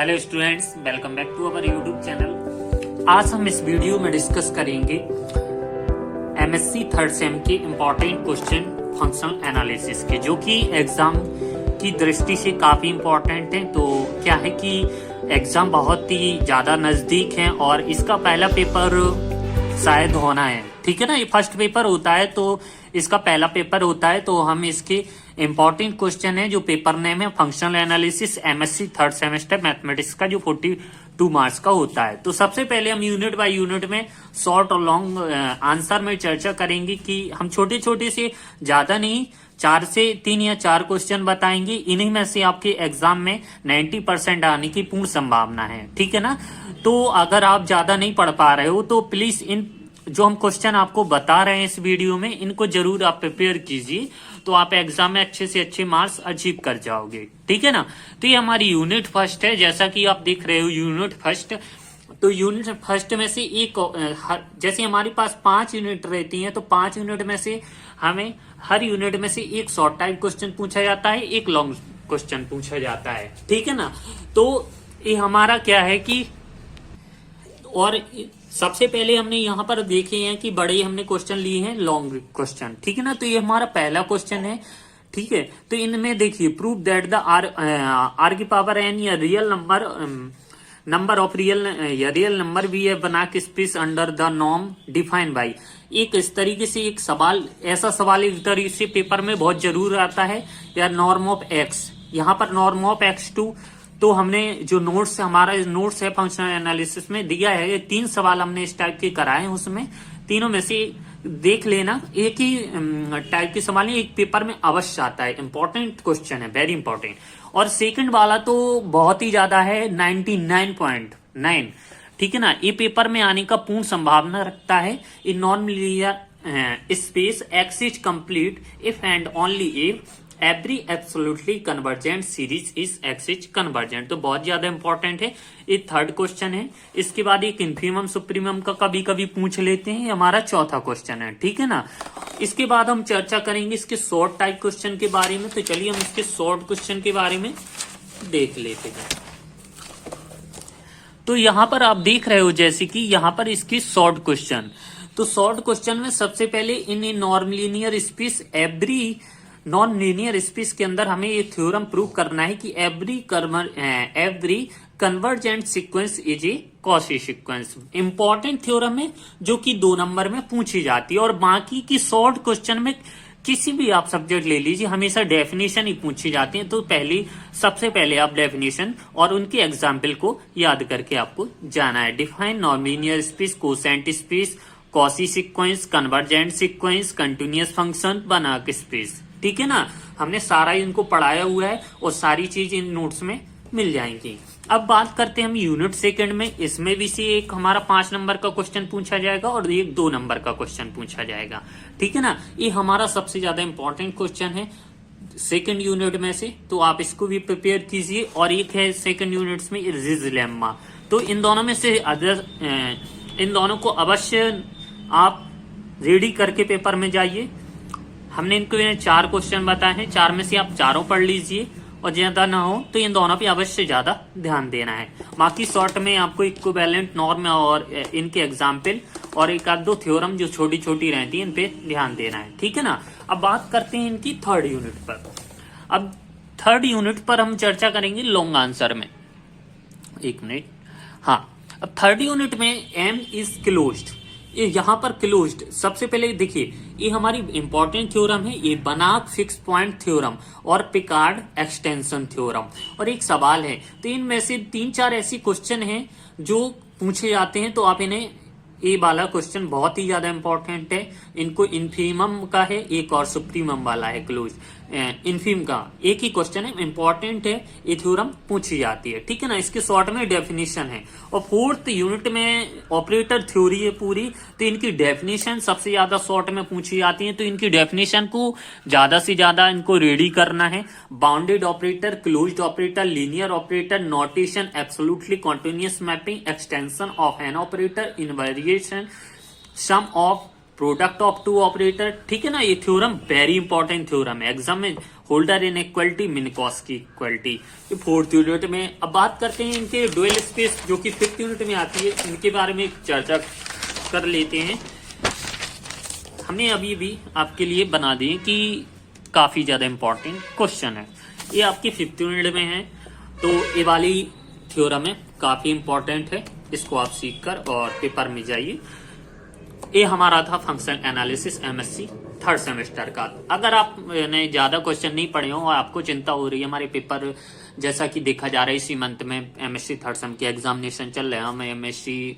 Hello students, welcome back to our YouTube channel. आज हम इस वीडियो में डिस्कस करेंगे एमएससी थर्ड सेम के इम्पोर्टेंट क्वेश्चन फंक्शनल एनालिसिस के, जो कि एग्जाम की दृष्टि से काफी इम्पोर्टेंट है। तो क्या है कि एग्जाम बहुत ही ज्यादा नजदीक है और इसका पहला पेपर शायद होना है, ठीक है ना। ये फर्स्ट पेपर होता है तो इसका पहला पेपर होता है, तो हम इसके इंपॉर्टेंट क्वेश्चन है जो पेपर नेम है functional analysis MSc third semester mathematics का, जो 42 मार्क्स का होता है। तो सबसे पहले हम यूनिट बाय यूनिट में शॉर्ट और लॉन्ग आंसर में चर्चा करेंगे कि हम छोटे छोटे से, ज्यादा नहीं, 4 से 3 या 4 क्वेश्चन बताएंगे। इन्हीं में से आपके एग्जाम में 90% आने की पूर्ण संभावना है, ठीक है ना। तो अगर आप ज्यादा नहीं पढ़ पा रहे हो तो प्लीज इन जो हम क्वेश्चन आपको बता रहे हैं इस वीडियो में, इनको जरूर आप प्रिपेयर कीजिए, तो आप एग्जाम में अच्छे से अच्छे मार्क्स अचीव कर जाओगे, ठीक है ना। तो ये हमारी यूनिट फर्स्ट है, जैसा कि आप देख रहे हो यूनिट फर्स्ट। तो यूनिट फर्स्ट में से एक, जैसे हमारे पास 5 यूनिट रहती हैं, तो 5 यूनिट में से हमें हर यूनिट में से एक शॉर्ट टाइप क्वेश्चन पूछा जाता है, एक लॉन्ग क्वेश्चन पूछा जाता है, ठीक है ना। तो ये हमारा क्या है कि, और सबसे पहले हमने यहाँ पर देखे हैं कि बड़े हमने क्वेश्चन लिए हैं लॉन्ग क्वेश्चन, ठीक है ना। तो ये हमारा पहला क्वेश्चन है, ठीक है। तो इनमें देखिए, प्रूव दैट द आर की पावर एन या real number of real number V है बना के space under the norm define by. एक इस तरीके से एक सवाल, ऐसा सवाल इस तरीके से पेपर में बहुत जरूर आता है, या नॉर्म ऑफ एक्स, यहाँ पर नॉर्म ऑफ x2। तो हमने जो नोट्स, हमारा नोट्स है फंक्शनल एनालिसिस में दिया है, ये 3 सवाल हमने इस टाइप के कराए हैं। उसमें तीनों में से देख लेना, एक ही टाइप के सवाल एक पेपर में अवश्य आता है, इंपॉर्टेंट क्वेश्चन है, वेरी इंपॉर्टेंट। और सेकंड वाला तो बहुत ही ज्यादा है, 99.9, ठीक है ना। ये पेपर में आने का पूर्ण संभावना रखता है। In non linear space x is complete if and only if every absolutely convergent series is x is convergent. तो बहुत ज्यादा इंपॉर्टेंट है, ये थर्ड क्वेश्चन है। इसके बाद एक इन्फीमम सुप्रीमम का कभी कभी पूछ लेते हैं, हमारा चौथा क्वेश्चन है, ठीक है ना। इसके बाद हम चर्चा करेंगे इसके शॉर्ट टाइप क्वेश्चन के बारे में। तो चलिए हम इसके शॉर्ट क्वेश्चन के बारे में देख लेते हैं। तो यहाँ पर आप देख रहे हो जैसे कि यहाँ पर इसकी शॉर्ट क्वेश्चन, तो शॉर्ट क्वेश्चन में सबसे पहले in non linear space every non linear space के अंदर हमें ये थ्योरम प्रूव करना है कि every convergent sequence is a Cauchy sequence. Important theorem है जो कि 2 नंबर में पूछी जाती है, और बाकी की शॉर्ट क्वेश्चन में किसी भी आप सब्जेक्ट ले लीजिए, हमेशा डेफिनेशन ही पूछी जाती है। तो सबसे पहले आप डेफिनेशन और उनके एग्जाम्पल को याद करके आपको जाना है। Define non linear space, quotient space, Cauchy sequence, convergent sequence, continuous function, बनाक स्पेस, ठीक है ना। हमने सारा इनको पढ़ाया हुआ है और सारी चीज इन नोट्स में मिल जाएंगी। अब बात करते हैं हम यूनिट सेकंड में। इसमें भी से एक हमारा 5 नंबर का क्वेश्चन पूछा जाएगा और एक 2 नंबर का क्वेश्चन पूछा जाएगा, ठीक है ना। ये हमारा सबसे ज्यादा इंपॉर्टेंट क्वेश्चन है सेकंड यूनिट में से, तो आप इसको भी प्रिपेयर कीजिए। और एक है सेकंड यूनिट्स में रिज लेम्मा। तो इन दोनों में से इन दोनों को अवश्य आप रेडी करके पेपर में जाइए। हमने इनको 4 क्वेश्चन बताए हैं, 4 में से आप चारों पढ़ लीजिए, और ज्यादा ना हो तो इन दोनों पे अवश्य ज्यादा ध्यान देना है। बाकी शॉर्ट में आपको इक्विवेलेंट नॉर्म और इनके एग्जाम्पल और एक आध 2 थ्योरम जो छोटी छोटी रहती है, इन पे ध्यान देना है, ठीक है ना। अब बात करते हैं इनकी थर्ड यूनिट पर। अब थर्ड यूनिट पर हम चर्चा करेंगे लॉन्ग आंसर में। 1 मिनट, हाँ। अब थर्ड यूनिट में एम इज क्लोज्ड, ये यहाँ पर क्लोज्ड। सबसे पहले देखिए, ये हमारी इंपॉर्टेंट थ्योरम है, ये बनाक फिक्स पॉइंट थ्योरम और पिकार्ड एक्सटेंशन थ्योरम। और एक सवाल है, तो इनमें से 3-4 ऐसी क्वेश्चन हैं जो पूछे जाते हैं, तो आप इन्हें, ये वाला क्वेश्चन बहुत ही ज्यादा इंपॉर्टेंट है, इनको इन्फीमम का है, एक और सुप्रीमम वाला है क्लोज। इन्फीम का एक ही क्वेश्चन है, इंपॉर्टेंट है, ये थ्योरम पूछी जाती है, ठीक है ना। इसके शॉर्ट में डेफिनेशन है। और फोर्थ यूनिट में ऑपरेटर थ्योरी है पूरी, तो इनकी डेफिनेशन सबसे ज्यादा शॉर्ट में पूछी जाती है, तो इनकी डेफिनेशन को ज्यादा से ज्यादा इनको रेडी करना है। Bounded operator, closed operator, linear operator, notation, absolutely continuous mapping, extension of an operator, inversion, sum of product of two operator, ठीक है ना। ये थ्योरम वेरी इंपॉर्टेंट थ्योरम है एग्जाम में। होल्डर इन इक्वलिटी, मिनकॉस की equality, ये 4th unit में। अब बात करते हैं इनके डुअल स्पेस जो कि 5th यूनिट में आती है, इनके बारे में चर्चा कर लेते हैं। हमने अभी भी आपके लिए बना दिए कि काफी ज्यादा इंपॉर्टेंट क्वेश्चन है। ये आपकी 5th यूनिट में है, तो ये वाली थ्योरम है, काफी इंपॉर्टेंट है। इसको आप सीख कर और पेपर में जाइए। ये हमारा था functional analysis MSc 3rd semester का। अगर आप ने ज्यादा क्वेश्चन नहीं पढ़े हो और आपको चिंता हो रही है, हमारे पेपर जैसा कि देखा जा रहा है इसी मंथ में एमएससी 3rd सेम के एग्जामिनेशन चल रहे हैं, हम एमएससी,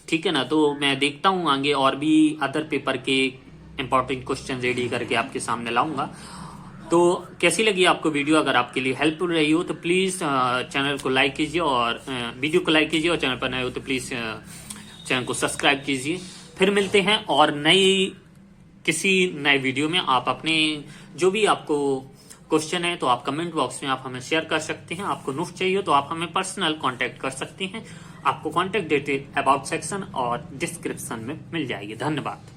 ठीक है ना। तो मैं देखता हूँ आगे और भी अदर पेपर के इंपॉर्टेंट क्वेश्चन रेडी करके आपके सामने लाऊंगा। तो कैसी लगी आपको वीडियो? अगर आपके लिए हेल्पफुल रही हो तो प्लीज चैनल को लाइक कीजिए और वीडियो को लाइक कीजिए, और चैनल पर नए हो तो प्लीज चैनल को सब्सक्राइब कीजिए। फिर मिलते हैं और किसी नए वीडियो में। आप अपने जो भी आपको क्वेश्चन है तो आप कमेंट बॉक्स में आप हमें शेयर कर सकते हैं। आपको नोट चाहिए तो आप हमें पर्सनल कांटेक्ट कर सकते हैं। आपको कांटेक्ट डिटेल अबाउट सेक्शन और डिस्क्रिप्शन में मिल जाएगी। धन्यवाद।